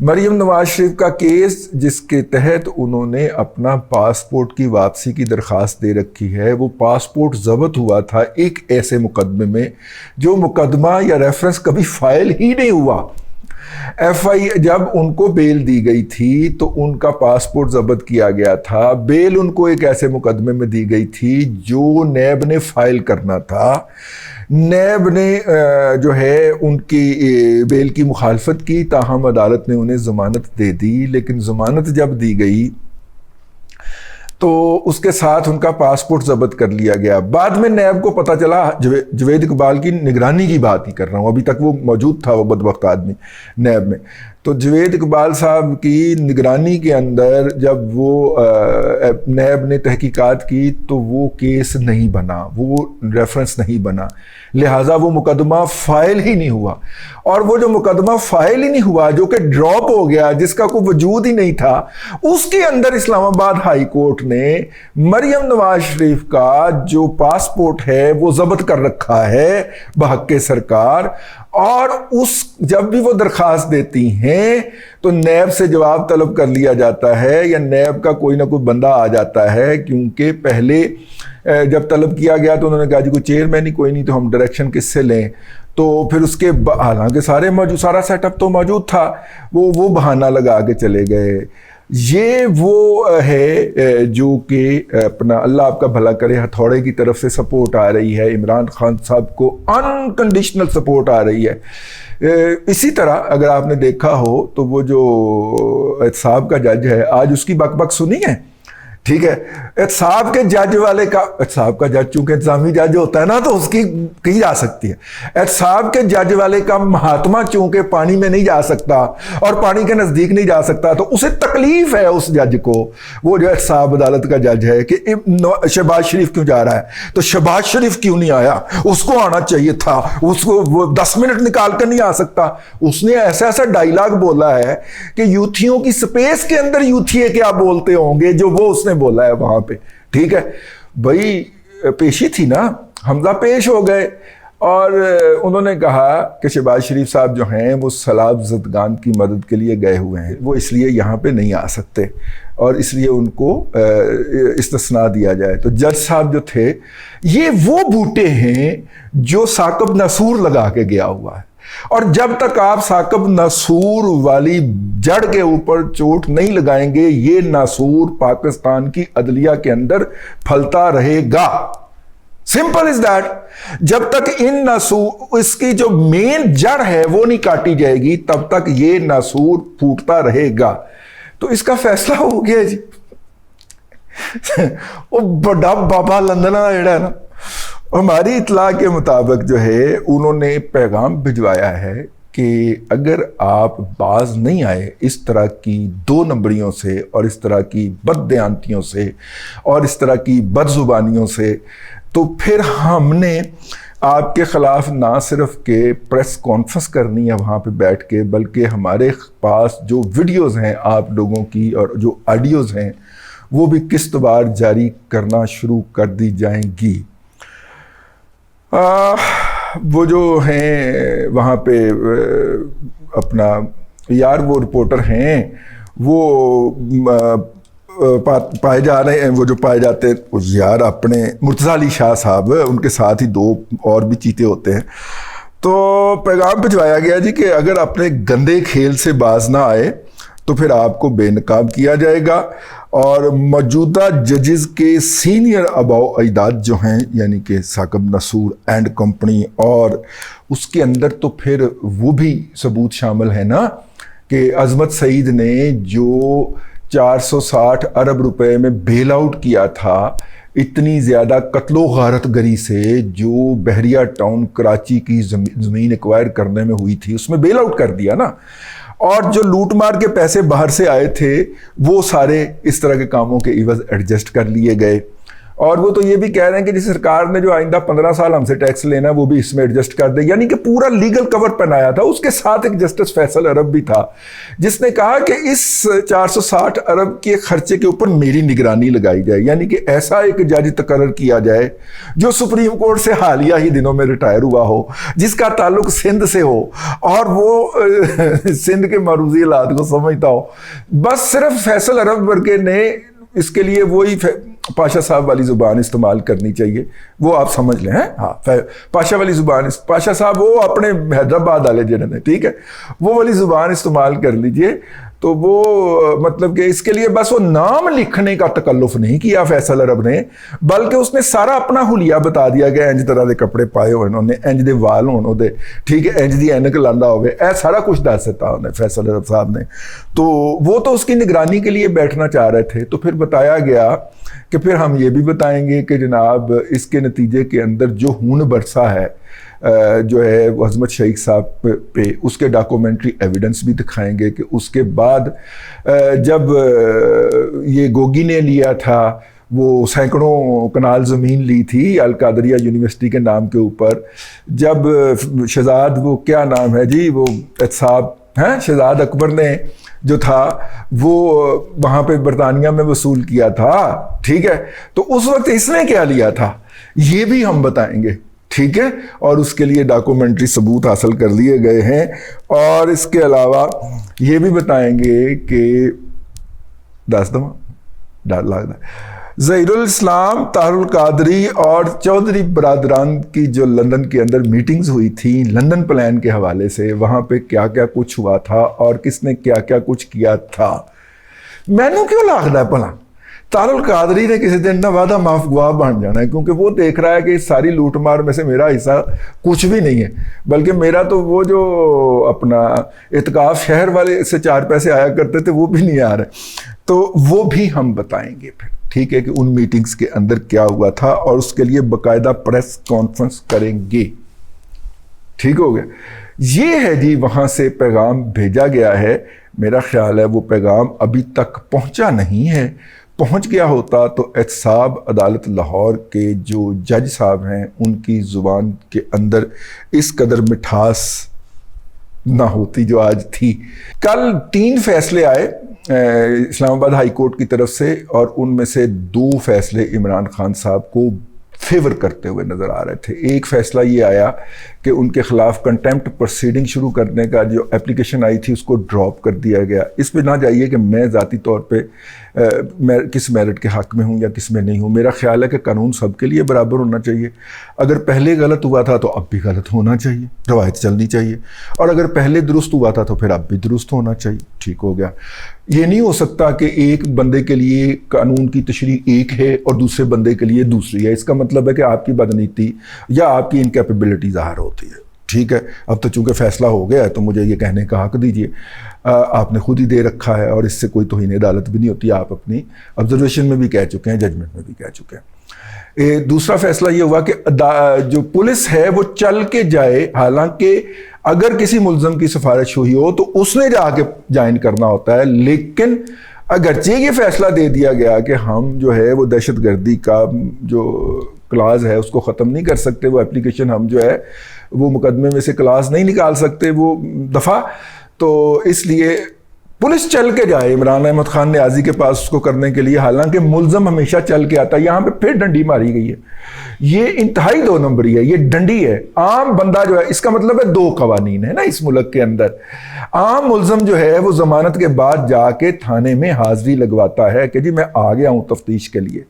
مریم نواز شریف کا کیس جس کے تحت انہوں نے اپنا پاسپورٹ کی واپسی کی درخواست دے رکھی ہے، وہ پاسپورٹ ضبط ہوا تھا ایک ایسے مقدمے میں جو مقدمہ یا ریفرنس کبھی فائل ہی نہیں ہوا۔ ایف آئی جب ان کو بیل دی گئی تھی تو ان کا پاسپورٹ ضبط کیا گیا تھا، بیل ان کو ایک ایسے مقدمے میں دی گئی تھی جو نیب نے فائل کرنا تھا۔ نیب نے جو ہے ان کی بیل کی مخالفت کی، تاہم عدالت نے انہیں ضمانت دے دی، لیکن ضمانت جب دی گئی تو اس کے ساتھ ان کا پاسپورٹ ضبط کر لیا گیا۔ بعد میں نیب کو پتہ چلا، جوید اقبال کی نگرانی کی بات ہی کر رہا ہوں، ابھی تک وہ موجود تھا وہ بدبخت آدمی نیب میں، تو جوید اقبال صاحب کی نگرانی کے اندر جب وہ نیب نے تحقیقات کی تو وہ کیس نہیں بنا، وہ ریفرنس نہیں بنا، لہٰذا وہ مقدمہ فائل ہی نہیں ہوا۔ اور وہ جو مقدمہ فائل ہی نہیں ہوا، جو کہ ڈراپ ہو گیا، جس کا کوئی وجود ہی نہیں تھا، اس کے اندر اسلام آباد ہائی کورٹ نے مریم نواز شریف کا جو پاسپورٹ ہے وہ ضبط کر رکھا ہے بحق سرکار، اور جب بھی وہ درخواست دیتی ہیں تو نیب سے جواب طلب کر لیا جاتا ہے، یا نیب کا کوئی نہ کوئی بندہ آ جاتا ہے، کیونکہ پہلے جب طلب کیا گیا تو انہوں نے کہا جی کوئی چیئرمین ہی کوئی نہیں، تو ہم ڈائریکشن کس سے لیں؟ تو پھر اس کے حالانکہ سارا سیٹ اپ تو موجود تھا، وہ بہانہ لگا کے چلے گئے۔ یہ وہ ہے جو کہ اپنا اللہ آپ کا بھلا کرے، ہتھوڑے کی طرف سے سپورٹ آ رہی ہے، عمران خان صاحب کو انکنڈیشنل سپورٹ آ رہی ہے۔ اسی طرح اگر آپ نے دیکھا ہو تو وہ جو احتساب کا جج ہے، آج اس کی بک بک سنی ہے، ٹھیک ہے، احتساب کے جج والے کا، احتساب کا جج چونکہ انتظامی جج ہوتا ہے نا تو اس کی جا سکتی ہے، احتساب کے جج والے کا مہاتما چونکہ پانی میں نہیں جا سکتا اور پانی کے نزدیک نہیں جا سکتا، تو اسے تکلیف ہے اس جج کو، وہ جو احتساب عدالت کا جج ہے، کہ شہباز شریف کیوں جا رہا ہے، تو شہباز شریف کیوں نہیں آیا، اس کو آنا چاہیے تھا، اس کو وہ 10 منٹ نکال کر نہیں آ سکتا۔ اس نے ایسا ڈائیلاگ بولا ہے کہ یوتھیوں کی سپیس کے اندر یوتھیے کیا بولتے ہوں گے، جو وہ اس نے بولا ہے وہاں پہ، ٹھیک ہے بھائی، پیشی تھی نا، حمزہ پیش ہو گئے، اور انہوں نے کہا کہ شہباز شریف صاحب جو ہیں وہ سیلاب زدگان کی مدد کے لیے گئے ہوئے ہیں، وہ اس لیے یہاں پہ نہیں آ سکتے، اور اس لیے ان کو استثناء دیا جائے۔ تو جج صاحب جو تھے، یہ وہ بوٹے ہیں جو ثاقب ناصور لگا کے گیا ہوا ہے، اور جب تک آپ ثاقب ناصور والی جڑ کے اوپر چوٹ نہیں لگائیں گے، یہ ناصور پاکستان کی عدلیہ کے اندر پھلتا رہے گا، سمپل از دیٹ۔ جب تک اس کی جو مین جڑ ہے وہ نہیں کاٹی جائے گی، تب تک یہ ناصور پھوٹتا رہے گا۔ تو اس کا فیصلہ ہو گیا جی، وہ بڑا بابا لندنا جڑا ہے نا، ہماری اطلاع کے مطابق جو ہے انہوں نے پیغام بھجوایا ہے کہ اگر آپ باز نہیں آئے اس طرح کی 2 نمبریوں سے، اور اس طرح کی بد دیانتیوں سے، اور اس طرح کی بد زبانیوں سے، تو پھر ہم نے آپ کے خلاف نہ صرف کہ پریس کانفرنس کرنی ہے وہاں پہ بیٹھ کے، بلکہ ہمارے پاس جو ویڈیوز ہیں آپ لوگوں کی اور جو آڈیوز ہیں وہ بھی قسط وار جاری کرنا شروع کر دی جائیں گی۔ وہ جو ہیں وہاں پہ اپنا یار وہ رپورٹر ہیں، وہ پائے جا رہے ہیں، وہ جو پائے جاتے ہیں یار اپنے مرتضیٰ علی شاہ صاحب، ان کے ساتھ ہی 2 اور بھی چیتے ہوتے ہیں۔ تو پیغام بھجوایا گیا جی کہ اگر اپنے گندے کھیل سے باز نہ آئے تو پھر آپ کو بے نقاب کیا جائے گا، اور موجودہ ججز کے سینئر آباء و اجداد جو ہیں، یعنی کہ ثاقب ناصور اینڈ کمپنی، اور اس کے اندر تو پھر وہ بھی ثبوت شامل ہے نا کہ عظمت سعید نے جو 460 ارب روپے میں بیل آؤٹ کیا تھا، اتنی زیادہ قتل و غارت گری سے جو بحریہ ٹاؤن کراچی کی زمین ایکوائر کرنے میں ہوئی تھی، اس میں بیل آؤٹ کر دیا نا، اور جو لوٹ مار کے پیسے باہر سے آئے تھے وہ سارے اس طرح کے کاموں کے عوض ایڈجسٹ کر لیے گئے، اور وہ تو یہ بھی کہہ رہے ہیں کہ جس سرکار نے جو آئندہ 15 سال ہم سے ٹیکس لینا ہے وہ بھی اس میں ایڈجسٹ کر دے، یعنی کہ پورا لیگل کور پہنایا تھا۔ اس کے ساتھ ایک جسٹس فیصل عرب بھی تھا جس نے کہا کہ اس 460 ارب کے خرچے کے اوپر میری نگرانی لگائی جائے، یعنی کہ ایسا ایک جج تقرر کیا جائے جو سپریم کورٹ سے حالیہ ہی دنوں میں ریٹائر ہوا ہو، جس کا تعلق سندھ سے ہو اور وہ سندھ کے معروضی حالات کو سمجھتا ہو۔ بس صرف فیصل عرب ورگے نے اس کے لیے وہی پاشا صاحب والی زبان استعمال کرنی چاہیے، وہ آپ سمجھ لیں۔ ہاں پاشا والی زبان، پاشا صاحب وہ اپنے حیدرآباد والے جنہوں نے، ٹھیک ہے، وہ والی زبان استعمال کر لیجئے۔ تو وہ مطلب کہ اس کے لیے بس وہ نام لکھنے کا تکلف نہیں کیا فیصل عرب نے، بلکہ اس نے سارا اپنا حلیہ بتا دیا کہ انج طرح دے کپڑے پائے ہوئے انہوں نے، انج دے وال ہون دے، ٹھیک ہے، انج دی اینک لاندا ہوئے، اے سارا کچھ دس دیتا انہیں فیصل عرب صاحب نے۔ تو وہ تو اس کی نگرانی کے لیے بیٹھنا چاہ رہے تھے۔ تو پھر بتایا گیا کہ پھر ہم یہ بھی بتائیں گے کہ جناب اس کے نتیجے کے اندر جو خون برسا ہے جو ہے وہ عظمت شیخ صاحب پہ، اس کے ڈاکومنٹری ایویڈنس بھی دکھائیں گے کہ اس کے بعد جب یہ گوگی نے لیا تھا، وہ سینکڑوں کنال زمین لی تھی القادریہ یونیورسٹی کے نام کے اوپر، جب شہزاد وہ کیا نام ہے جی، وہ احتساب ہیں، شہزاد اکبر نے جو تھا وہ وہاں پہ برطانیہ میں وصول کیا تھا، ٹھیک ہے، تو اس وقت اس نے کیا لیا تھا یہ بھی ہم بتائیں گے، ٹھیک ہے، اور اس کے لیے ڈاکومنٹری ثبوت حاصل کر لیے گئے ہیں۔ اور اس کے علاوہ یہ بھی بتائیں گے کہ ظہیر الاسلام، طاہر القادری اور چودھری برادران کی جو لندن کے اندر میٹنگز ہوئی تھی لندن پلان کے حوالے سے، وہاں پہ کیا کیا کچھ ہوا تھا اور کس نے کیا کیا کچھ کیا تھا، مینوں کیوں لگتا ہے بھلا طاہر القادری نے کسی دن نہ وعدہ معاف گواہ بن جانا ہے، کیونکہ وہ دیکھ رہا ہے کہ اس ساری لوٹ مار میں سے میرا حصہ کچھ بھی نہیں ہے، بلکہ میرا تو وہ جو اپنا اعتکاف شہر والے سے 4 پیسے آیا کرتے تھے وہ بھی نہیں آ رہے۔ تو وہ بھی ہم بتائیں گے پھر، ٹھیک ہے، کہ ان میٹنگز کے اندر کیا ہوا تھا، اور اس کے لیے باقاعدہ پریس کانفرنس کریں گے، ٹھیک ہو گیا۔ یہ ہے جی وہاں سے پیغام بھیجا گیا ہے۔ میرا خیال ہے وہ پیغام ابھی تک پہنچا نہیں ہے، پہنچ گیا ہوتا تو احتساب عدالت لاہور کے جو جج صاحب ہیں ان کی زبان کے اندر اس قدر مٹھاس نہ ہوتی جو آج تھی۔ کل 3 فیصلے آئے اسلام آباد ہائی کورٹ کی طرف سے، اور ان میں سے 2 فیصلے عمران خان صاحب کو فیور کرتے ہوئے نظر آ رہے تھے۔ ایک فیصلہ یہ آیا کہ ان کے خلاف کنٹیمپٹ پروسیڈنگ شروع کرنے کا جو اپلیکیشن آئی تھی اس کو ڈراپ کر دیا گیا۔ اس پہ نہ جائیے کہ میں ذاتی طور پہ کس میرٹ کے حق میں ہوں یا کس میں نہیں ہوں، میرا خیال ہے کہ قانون سب کے لیے برابر ہونا چاہیے۔ اگر پہلے غلط ہوا تھا تو اب بھی غلط ہونا چاہیے، روایت چلنی چاہیے، اور اگر پہلے درست ہوا تھا تو پھر اب بھی درست ہونا چاہیے، ٹھیک ہو گیا۔ یہ نہیں ہو سکتا کہ ایک بندے کے لیے قانون کی تشریح ایک ہے اور دوسرے بندے کے لیے دوسری ہے، اس کا مطلب ہے کہ آپ کی بدنیتی یا آپ کی انکیپیبلٹی ظاہر ہوتی ہے، ٹھیک ہے۔ اب تو چونکہ فیصلہ ہو گیا ہے تو مجھے یہ کہنے کا حق دیجیے، آپ نے خود ہی دے رکھا ہے اور اس سے کوئی توہین عدالت بھی نہیں ہوتی، آپ اپنی آبزرویشن میں بھی کہہ چکے ہیں، ججمنٹ میں بھی کہہ چکے ہیں۔ دوسرا فیصلہ یہ ہوا کہ جو پولیس ہے وہ چل کے جائے، حالانکہ اگر کسی ملزم کی سفارش ہوئی ہو تو اس نے جا کے جوائن کرنا ہوتا ہے، لیکن اگرچہ یہ فیصلہ دے دیا گیا کہ ہم جو ہے وہ دہشت گردی کا جو کلاز ہے اس کو ختم نہیں کر سکتے، وہ اپلیکیشن ہم جو ہے وہ مقدمے میں سے کلاز نہیں نکال سکتے وہ دفعہ، تو اس لیے پولیس چل کے جائے عمران احمد خان نیازی کے پاس اس کو کرنے کے لیے، حالانکہ ملزم ہمیشہ چل کے آتا ہے۔ یہاں پہ پھر ڈنڈی ماری گئی ہے، یہ انتہائی 2 نمبری ہے، یہ ڈنڈی ہے۔ عام بندہ جو ہے، اس کا مطلب ہے 2 قوانین ہے نا اس ملک کے اندر۔ عام ملزم جو ہے وہ ضمانت کے بعد جا کے تھانے میں حاضری لگواتا ہے کہ جی میں آ گیا ہوں تفتیش کے لیے۔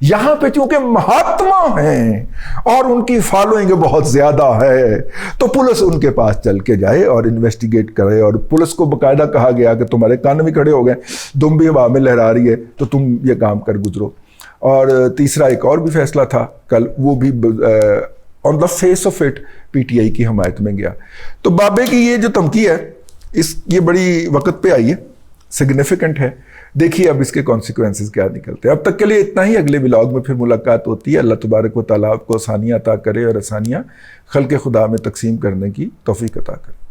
یہاں پہ چونکہ مہاتما ہیں اور ان کی فالوئنگ بہت زیادہ ہے تو پولیس ان کے پاس چل کے جائے اور انویسٹیگیٹ کرے، اور پولیس کو باقاعدہ کہا گیا کہ تمہارے کان بھی کھڑے ہو گئے، دم بھی ہوا میں لہرا رہی ہے تو تم یہ کام کر گزرو۔ اور تیسرا ایک اور بھی فیصلہ تھا کل، وہ بھی on the face of it P T I کی حمایت میں گیا۔ تو بابے کی یہ جو دھمکی ہے یہ بڑی وقت پہ آئی ہے، سگنیفیکنٹ ہے، دیکھیے اب اس کے کانسیکوینسز کیا نکلتے ہیں۔ اب تک کے لیے اتنا ہی، اگلے ولاگ میں پھر ملاقات ہوتی ہے۔ اللہ تبارک و تعالیٰ آپ کو آسانیاں عطا کرے اور آسانیاں خلق خدا میں تقسیم کرنے کی توفیق عطا کرے۔